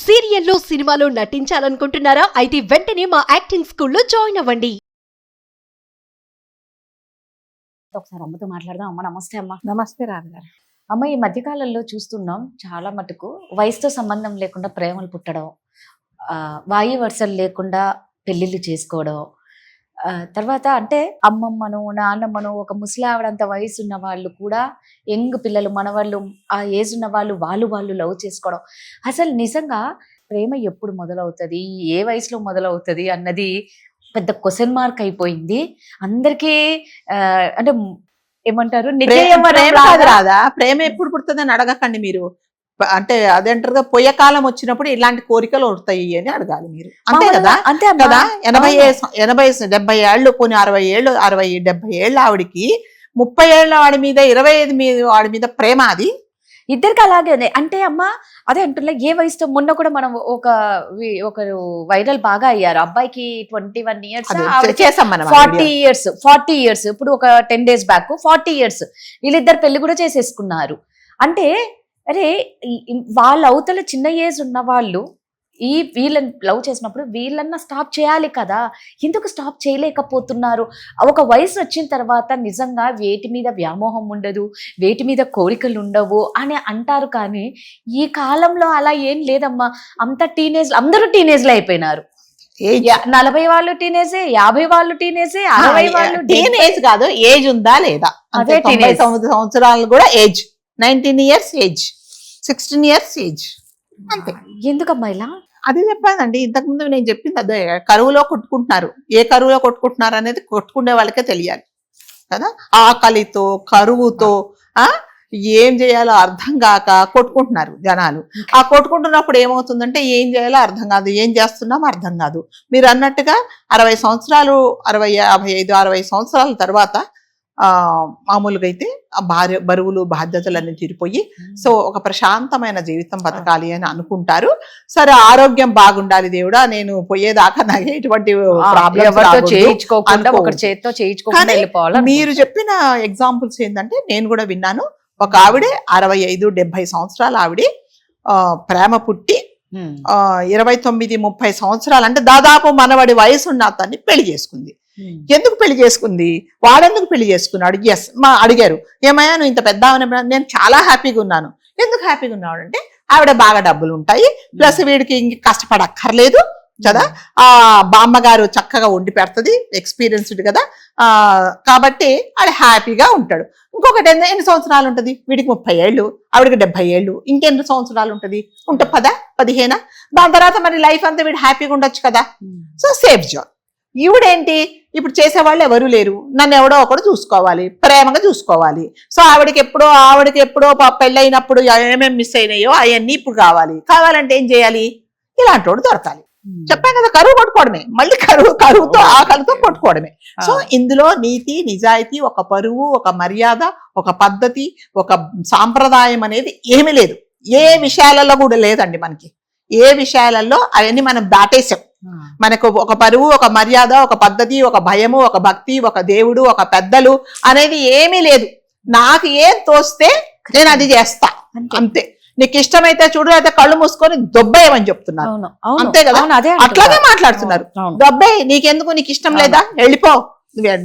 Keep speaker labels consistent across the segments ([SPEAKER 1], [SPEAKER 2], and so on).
[SPEAKER 1] సీరియల్లో సినిమాలో నటించాలనుకుంటున్నారా? అయితే వెంటనే మా యాక్టింగ్ స్కూల్లో జాయిన్ అవ్వండి.
[SPEAKER 2] ఒకసారి అమ్మతో మాట్లాడదాం. అమ్మ నమస్తే. అమ్మ
[SPEAKER 3] నమస్తే రాజుగారు.
[SPEAKER 2] అమ్మ ఈ మధ్యకాలంలో చూస్తున్నాం చాలా మటుకు వయసుతో సంబంధం లేకుండా ప్రేమలు పుట్టడం, వాయి వరుసలు లేకుండా పెళ్ళిళ్ళు చేసుకోవడం, తర్వాత అంటే అమ్మమ్మను నాన్నమ్మను ఒక ముసలావిడంత వయసు ఉన్న వాళ్ళు కూడా యంగ్ పిల్లలు మనవాళ్ళు ఆ ఏజ్ ఉన్న వాళ్ళు లవ్ చేసుకోవడం. అసలు నిజంగా ప్రేమ ఎప్పుడు మొదలవుతుంది, ఏ వయసులో మొదలవుతుంది అన్నది పెద్ద క్వశ్చన్ మార్క్ అయిపోయింది అందరికీ. అంటే ఏమంటారు,
[SPEAKER 3] రాదా ప్రేమ ఎప్పుడు పుడుతుందని అడగకండి మీరు. అంటే అదేంటారు, పొయ్య కాలం వచ్చినప్పుడు ఇలాంటి కోరికలు వస్తాయి అని అడగాలి మీరు. అంతే కదా, అంతే కదా. 80 ఏళ్ళు పోనీ 60 ఏళ్ళు 70 ఏళ్ళ ఆవిడికి 30 ఏళ్ళ వాడి మీద 25 వాడి మీద ప్రేమ, అది
[SPEAKER 2] ఇద్దరికి అలాగే. అంటే అమ్మ అదే అంటున్నా, ఏ వయసుతో మొన్న కూడా మనం ఒకరు వైరల్ బాగా అయ్యారు. అబ్బాయికి 21 years, 40 years. ఇప్పుడు ఒక 10 days బ్యాక్ 40 years వీళ్ళిద్దరు పెళ్లి కూడా చేసేసుకున్నారు. అంటే అరే వాళ్ళ అవతల చిన్న ఏజ్ ఉన్న వాళ్ళు వీళ్ళని లవ్ చేసినప్పుడు వీళ్ళన్నా స్టాప్ చేయాలి కదా, ఎందుకు స్టాప్ చేయలేకపోతున్నారు? ఒక వయసు వచ్చిన తర్వాత నిజంగా వేటి మీద వ్యామోహం ఉండదు, వేటి మీద కోరికలు ఉండవు అని అంటారు. కానీ ఈ కాలంలో అలా ఏం లేదమ్మా. అంత అందరూ టీనేజ్ లో అయిపోయినారు. 40 వాళ్ళు టీనేజే, 50 వాళ్ళు టీనేజే, 60 వాళ్ళు
[SPEAKER 3] టీనేజ్ కాదు, ఏజ్ ఉందా లేదా. అదే 9 సంవత్సరాలు కూడా age, 19 years age, 16 years age. అంతే.
[SPEAKER 2] ఎందుకమ్మా ఇలా?
[SPEAKER 3] అది చెప్పానండి ఇంతకుముందు నేను చెప్పింది అదే. కరువులో కొట్టుకుంటున్నారు, ఏ కరువులో కొట్టుకుంటున్నారు అనేది కొట్టుకునే వాళ్ళకే తెలియాలి కదా. ఆకలితో కరువుతో ఏం చేయాలో అర్థం కాక కొట్టుకుంటున్నారు జనాలు. ఆ కొట్టుకుంటున్నప్పుడు ఏమవుతుందంటే ఏం చేయాలో అర్థం కాదు, ఏం చేస్తున్నామో అర్థం కాదు. మీరు అన్నట్టుగా 60 సంవత్సరాలు 55 60 సంవత్సరాల తర్వాత మామూలుగా అయితే ఆ బరువులు బాధ్యతలన్నీ తీరిపోయి సో ఒక ప్రశాంతమైన జీవితం బతకాలి అని అనుకుంటారు. సరే, ఆరోగ్యం బాగుండాలి దేవుడా, నేను పోయేదాకా నాకు ఎటువంటి మీరు చెప్పిన ఎగ్జాంపుల్స్ ఏంటంటే నేను కూడా విన్నాను. ఒక ఆవిడే 65-70 సంవత్సరాలు ఆవిడే ప్రేమ పుట్టి 29-30 సంవత్సరాలు అంటే దాదాపు మనవడి వయసు ఉన్న అతన్ని పెళ్లి చేసుకుంది. ఎందుకు పెళ్లి చేసుకుంది, వాడెందుకు పెళ్లి చేసుకున్నాడు? అడిగారు, ఏమయ్యా నువ్వు ఇంత పెద్ద నేను చాలా హ్యాపీగా ఉన్నాను. ఎందుకు హ్యాపీగా ఉన్నాడు అంటే ఆవిడ బాగా డబ్బులు ఉంటాయి, ప్లస్ వీడికి ఇంక కష్టపడక్కర్లేదు కదా, బామ్మగారు చక్కగా వండి పెడుతుంది, ఎక్స్పీరియన్స్డ్ కదా, కాబట్టి ఆడ హ్యాపీగా ఉంటాడు. ఇంకొకటి ఎన్ని సంవత్సరాలు ఉంటుంది, వీడికి 30 ఏళ్ళు, ఆవిడికి 70 ఏళ్ళు, ఇంకెన్ని సంవత్సరాలు ఉంటుంది, ఉంటే 10-15. దాని తర్వాత మరి లైఫ్ అంతా వీడు హ్యాపీగా ఉండొచ్చు కదా. So safe job. ఈవిడేంటి, ఇప్పుడు చేసేవాళ్ళు ఎవరు లేరు, నన్ను ఎవడో ఒకడు చూసుకోవాలి, ప్రేమగా చూసుకోవాలి. సో ఆవిడకి ఎప్పుడో పెళ్ళైనప్పుడు ఏమేమి మిస్ అయినాయో అవన్నీ ఇప్పుడు కావాలంటే ఏం చేయాలి, ఇలాంటి వాడు దొరకాలి. చెప్పాను కదా, కరువు కొట్టుకోవడమే, మళ్ళీ కరువుతో ఆకలితో కొట్టుకోవడమే. సో ఇందులో నీతి నిజాయితీ, ఒక పరువు, ఒక మర్యాద, ఒక పద్ధతి, ఒక సాంప్రదాయం అనేది ఏమీ లేదు. ఏ విషయాలలో కూడా లేదండి మనకి. ఏ విషయాలలో అవన్నీ మనం దాటేసాం. మనకు ఒక పరువు, ఒక మర్యాద, ఒక పద్ధతి, ఒక భయము, ఒక భక్తి, ఒక దేవుడు, ఒక పెద్దలు అనేది ఏమీ లేదు. నాకు ఏం తోస్తే నేను అది చేస్తా, అంతే. నీకు ఇష్టమైతే చూడు, అయితే కళ్ళు మూసుకొని దొబ్బేయమని చెప్తున్నారు, అంతే కదా. అట్లాగే మాట్లాడుతున్నారు, దొబ్బేయి, నీకెందుకు, నీకు ఇష్టం లేదా వెళ్ళిపో,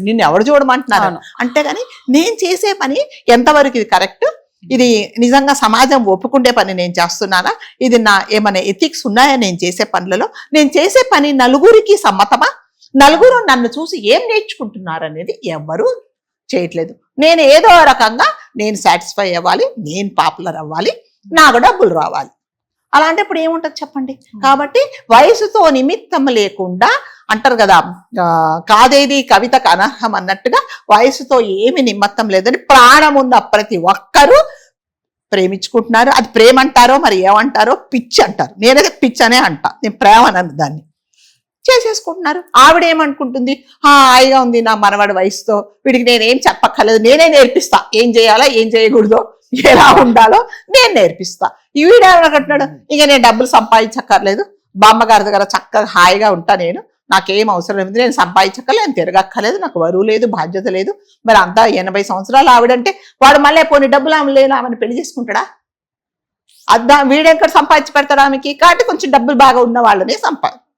[SPEAKER 3] నిన్ను ఎవరు చూడమంటున్నారు అంటే. కానీ నేను చేసే పని ఎంతవరకు ఇది కరెక్ట్, ఇది నిజంగా సమాజం ఒప్పుకుండే పని నేను చేస్తున్నానా, ఇది నా ఏమైనా ఎథిక్స్ ఉన్నాయా నేను చేసే పనులలో, నేను చేసే పని నలుగురికి సమ్మతమా, నలుగురు నన్ను చూసి ఏం నేర్చుకుంటున్నారు అనేది ఎవరు చేయట్లేదు. నేను ఏదో రకంగా నేను సాటిస్ఫై అవ్వాలి, నేను పాపులర్ అవ్వాలి, నాకు డబ్బులు రావాలి. అలాంటప్పుడు ఏముంటది చెప్పండి. కాబట్టి వయసుతో నిమిత్తం లేకుండా అంటారు కదా, కాదేది కవితకు అనర్హం అన్నట్టుగా వయసుతో ఏమి నిమిత్తం లేదని ప్రాణం ఉన్న ప్రతి ఒక్కరూ ప్రేమించుకుంటున్నారు. అది ప్రేమ అంటారో మరి ఏమంటారో, పిచ్చి అంటారు. నేనైతే పిచ్చి అనే అంటా, నేను ప్రేమ అన్నది దాన్ని. చేసేసుకుంటున్నారు. ఆవిడేమనుకుంటుంది, హాయిగా ఉంది నా మనవాడి వయసుతో, వీడికి నేనేం చెప్పక్కర్లేదు, నేనే నేర్పిస్తా, ఏం చేయాలో ఏం చేయకూడదో ఎలా ఉండాలో నేను నేర్పిస్తా. వీడేమనుకుంటున్నాడు, ఇక నేను డబ్బులు సంపాదించక్కర్లేదు, బామ్మగారి దగ్గర చక్కగా హాయిగా ఉంటా, నాకేం అవసరం లేదు, నేను సంపాదించక్కర్లేదు, నేను తిరగక్కర్లేదు, నాకు బరువు లేదు, బాధ్యత లేదు. మరి అంతా 80 సంవత్సరాలు ఆవిడంటే వాడు మళ్ళీ పోనీ డబ్బులు ఆమె లేదు ఆమెను పెళ్లి చేసుకుంటాడా? వీడెక్కడ సంపాదించి పెడతాడు ఆమెకి, కాబట్టి కొంచెం డబ్బులు బాగా ఉన్న వాళ్ళని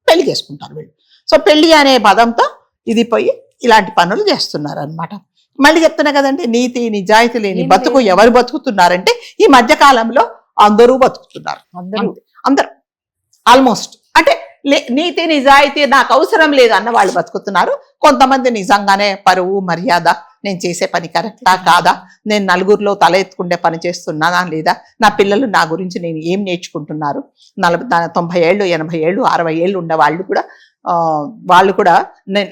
[SPEAKER 3] పెళ్లి చేసుకుంటారు వీళ్ళు. సో పెళ్లి అనే పదంతో ఇది పోయి ఇలాంటి పనులు చేస్తున్నారు అనమాట. మళ్ళీ చెప్తున్నా కదండి, నీతి నిజాయితీ లేని బతుకు ఎవరు బతుకుతున్నారంటే ఈ మధ్య కాలంలో అందరూ బతుకుతున్నారు. అందరూ ఆల్మోస్ట్ అంటే నీతి నిజాయితీ నాకు అవసరం లేదు అన్న వాళ్ళు బతుకుతున్నారు. కొంతమంది నిజంగానే పరువు మర్యాద, నేను చేసే పని కరెక్టా కాదా, నేను నలుగురిలో తల ఎత్తుకుంటే పని చేస్తున్నానా లేదా, నా పిల్లలు నా గురించి నేను ఏం నేర్చుకుంటున్నారు, 90 ఏళ్ళు 80 ఏళ్ళు 60 ఏళ్ళు ఉండే వాళ్ళు కూడా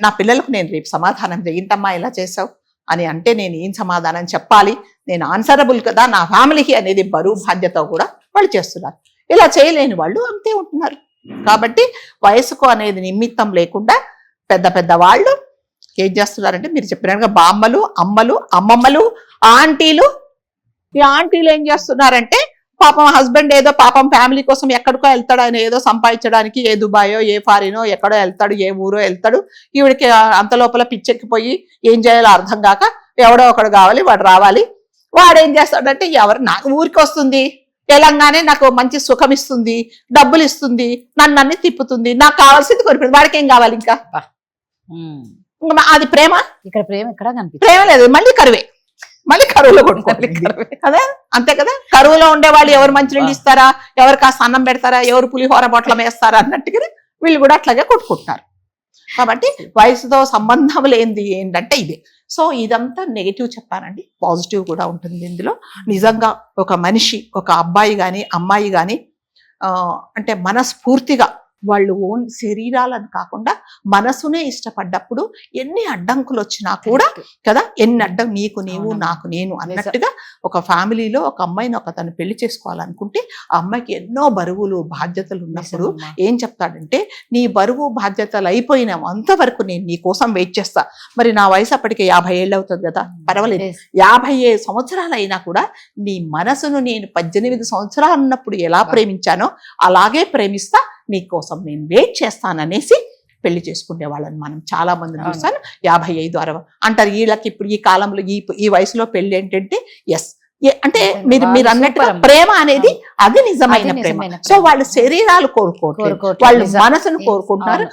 [SPEAKER 3] నా పిల్లలకు నేను రేపు సమాధానం ఏంటమ్మా ఇలా చేసావు అని అంటే నేను ఏం సమాధానం చెప్పాలి, నేను ఆన్సరబుల్ కదా నా ఫ్యామిలీకి అనేది బరువు బాధ్యత కూడా వాళ్ళు చేస్తున్నారు. ఇలా చేయలేని వాళ్ళు అంతే ఉంటున్నారు. కాబట్టి వయసుకు అనేది నిమిత్తం లేకుండా పెద్ద పెద్ద వాళ్ళు ఏం చేస్తున్నారంటే మీరు చెప్పినట్టుగా బామ్మలు, అమ్మలు, అమ్మమ్మలు, ఆంటీలు. ఈ ఆంటీలు ఏం చేస్తున్నారంటే పాపం హస్బెండ్ ఏదో పాపం ఫ్యామిలీ కోసం ఎక్కడికో వెళ్తాడు, ఆయన ఏదో సంపాదించడానికి ఏ దుబాయో ఏ ఫారినో ఎక్కడో వెళ్తాడు, ఏ ఊరో వెళ్తాడు. ఈవిడికి అంత లోపల పిచ్చెక్కిపోయి ఏం చేయాలో అర్థం కాక ఎవడో ఒకడు కావాలి, వాడు రావాలి. వాడు ఏం చేస్తాడంటే ఎవరు నాకు ఊరికి వస్తుంది, తెలంగాణ నాకు మంచి సుఖం ఇస్తుంది, డబ్బులు ఇస్తుంది, నన్ను అన్ని తిప్పుతుంది, నాకు కావాల్సింది కొనిపెడుతుంది. వాడికి ఏం కావాలి ఇంకా? అది ప్రేమ?
[SPEAKER 2] ఇక్కడ ప్రేమ ఎక్కడ కనిపిస్తుంది?
[SPEAKER 3] ప్రేమ లేదు, మళ్ళీ కరువే, మళ్ళీ కరువులో కొట్టుకోవాలి కదా. అంతే కదా, కరువులో ఉండే వాళ్ళు ఎవరు మంచినీళ్ళు ఇస్తారా, ఎవరు కాస్త అన్నం పెడతారా, ఎవరు పులిహోర బొట్లం వేస్తారా అన్నట్టుగా వీళ్ళు కూడా అట్లాగే కొట్టుకుంటున్నారు. కాబట్టి వయసుతో సంబంధం లేనిది ఏంటంటే ఇదే. సో ఇదంతా నెగిటివ్ చెప్పానండి, పాజిటివ్ కూడా ఉంటుంది ఇందులో. నిజంగా ఒక మనిషి, ఒక అబ్బాయి కానీ అమ్మాయి కానీ అంటే మనస్ఫూర్తిగా వాళ్ళు ఓన్ శరీరాలను కాకుండా మనసునే ఇష్టపడ్డప్పుడు ఎన్ని అడ్డంకులు వచ్చినా కూడా కదా, ఎన్ని అడ్డం నీకు నీవు నాకు నేను అన్నట్టుగా ఒక ఫ్యామిలీలో ఒక అమ్మాయిని తను పెళ్లి చేసుకోవాలనుకుంటే ఆ అమ్మాయికి ఎన్నో బరువులు బాధ్యతలు ఉన్నప్పుడు ఏం చెప్తాడంటే, నీ బరువు బాధ్యతలు అయిపోయిన అంతవరకు నేను నీ కోసం వెయిట్ చేస్తా. మరి నా వయసు అప్పటికి 50 ఏళ్ళు అవుతుంది కదా, పర్వాలేదు, 57 సంవత్సరాలు అయినా కూడా నీ మనసును నేను 18 సంవత్సరాలు ఉన్నప్పుడు ఎలా ప్రేమించానో అలాగే ప్రేమిస్తా, నీ కోసం నేను వెయిట్ చేస్తాననేసి పెళ్లి చేసుకునే వాళ్ళని మనం చాలా మందిని చూసాను. 55, 60 అంటారు. వీళ్ళకి ఇప్పుడు ఈ కాలంలో ఈ వయసులో పెళ్లి ఏంటంటే ఎస్ అంటే మీరు అన్నట్టుగా ప్రేమ అనేది అది నిజమైన ప్రేమ. సో వాళ్ళు శరీరాలు కోరుకోవట్లేదు, వాళ్ళు మనసును కోరుకుంటున్నారు,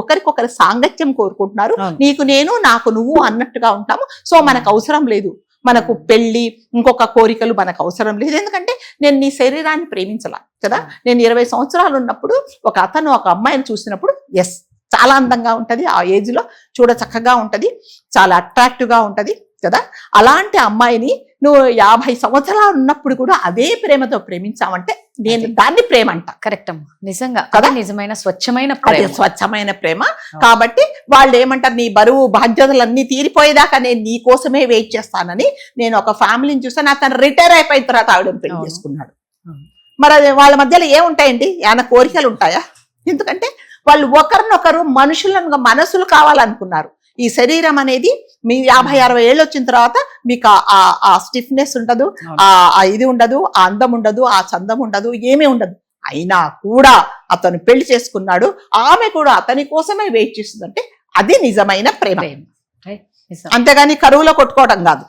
[SPEAKER 3] ఒకరికొకరి సాంగత్యం కోరుకుంటున్నారు. నీకు నేను నాకు నువ్వు అన్నట్టుగా ఉంటాము. సో మనకు అవసరం లేదు, మనకు పెళ్లి ఇంకొక కోరికలు మనకు అవసరం లేదు. ఎందుకంటే నేను నీ శరీరాన్ని ప్రేమించలా కదా. నేను 20 సంవత్సరాలు ఉన్నప్పుడు ఒక అమ్మాయిని చూసినప్పుడు ఎస్ చాలా అందంగా ఉంటది, ఆ ఏజ్ లో చూడ చక్కగా ఉంటది, చాలా అట్రాక్టివ్ గా ఉంటది కదా. అలాంటి అమ్మాయిని నువ్వు 50 సంవత్సరాలు ఉన్నప్పుడు కూడా అదే ప్రేమతో ప్రేమించావంటే నేను దాన్ని ప్రేమ అంట.
[SPEAKER 2] కరెక్ట్ అమ్మా, నిజంగా కదా, నిజమైన స్వచ్ఛమైన
[SPEAKER 3] ప్రేమ. కాబట్టి వాళ్ళు ఏమంటారు, నీ బరువు బాధ్యతలన్నీ తీరిపోయేదాకా నేను నీ కోసమే వెయిట్ చేస్తానని. నేను ఒక ఫ్యామిలీని చూసాను, అతను రిటైర్ అయిపోయిన తర్వాత ఆవిడని పెళ్లి చేసుకున్నాడు. మరి అది వాళ్ళ మధ్యలో ఏముంటాయండి, ఏమైనా కోరికలు ఉంటాయా? ఎందుకంటే వాళ్ళు ఒకరినొకరు మనుషులను మనసులు కావాలనుకున్నారు. ఈ శరీరం అనేది మీ 50-60 ఏళ్ళు వచ్చిన తర్వాత మీకు ఆ స్టిఫ్నెస్ ఉండదు, ఆ ఇది ఉండదు, ఆ అందం ఉండదు, ఆ చందం ఉండదు, ఏమీ ఉండదు. అయినా కూడా అతను పెళ్లి చేసుకున్నాడు, ఆమె కూడా అతని కోసమే వెయిట్ చేస్తుందంటే అది నిజమైన ప్రేమ. అంతేగాని కరువులో కొట్టుకోవడం కాదు.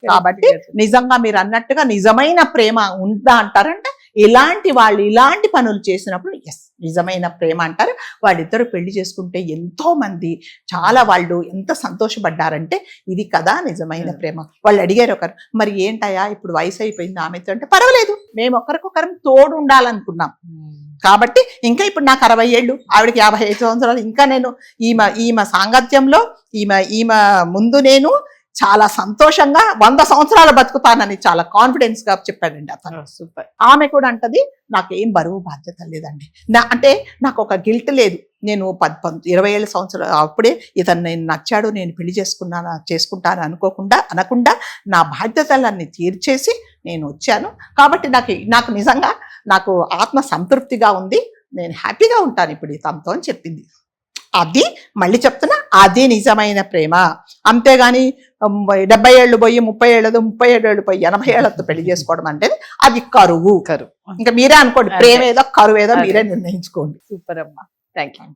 [SPEAKER 3] కాబట్టి నిజంగా మీరు అన్నట్టుగా నిజమైన ప్రేమ ఉందా అంటారంటే ఇలాంటి వాళ్ళు ఇలాంటి పనులు చేసినప్పుడు ఎస్ నిజమైన ప్రేమ అంటారు. వాళ్ళిద్దరు పెళ్లి చేసుకుంటే ఎంతో మంది చాలా వాళ్ళు ఎంత సంతోషపడ్డారంటే ఇది కదా నిజమైన ప్రేమ. వాళ్ళు అడిగారు ఒకరు, మరి ఏంటయ్యా ఇప్పుడు వయసు అయిపోయింది ఆమెతో అంటే, పర్వాలేదు మేము ఒకరికొకరం తోడు ఉండాలనుకున్నాం కాబట్టి ఇంకా ఇప్పుడు నాకు 60 ఏళ్ళు, ఆవిడకి 55 సంవత్సరాలు, ఇంకా నేను ఈమె సాంగత్యంలో ఈమె ముందు నేను చాలా సంతోషంగా 100 సంవత్సరాలు బతుకుతానని చాలా కాన్ఫిడెన్స్ గా చెప్పాడండి అతను. సూపర్. ఆమె కూడా అంటది, నాకేం బరువు బాధ్యత లేదండి, అంటే నాకు ఒక గిల్ట్ లేదు. నేను 20 సంవత్సరాలు అప్పుడే ఇతను నేను నచ్చాడు, నేను పెళ్లి చేసుకుంటాను అనకుండా నా బాధ్యతలన్నీ తీర్చేసి నేను వచ్చాను. కాబట్టి నాకు నిజంగా నాకు ఆత్మ సంతృప్తిగా ఉంది, నేను హ్యాపీగా ఉంటాను ఇప్పుడు తనతో అని చెప్పింది. అది మళ్ళీ చెప్తున్నా, అది నిజమైన ప్రేమ. అంతేగాని 70 ఏళ్ళు పోయి 30 ఏళ్ళు 37 ఏళ్ళు పోయి 80 ఏళ్లతో పెళ్లి చేసుకోవడం అంటే అది కరువు. ఇంకా మీరే అనుకోండి, ప్రేమ ఏదో కరువు ఏదో మీరే నిర్ణయించుకోండి.
[SPEAKER 2] సూపర్ అమ్మా, థ్యాంక్ యూ.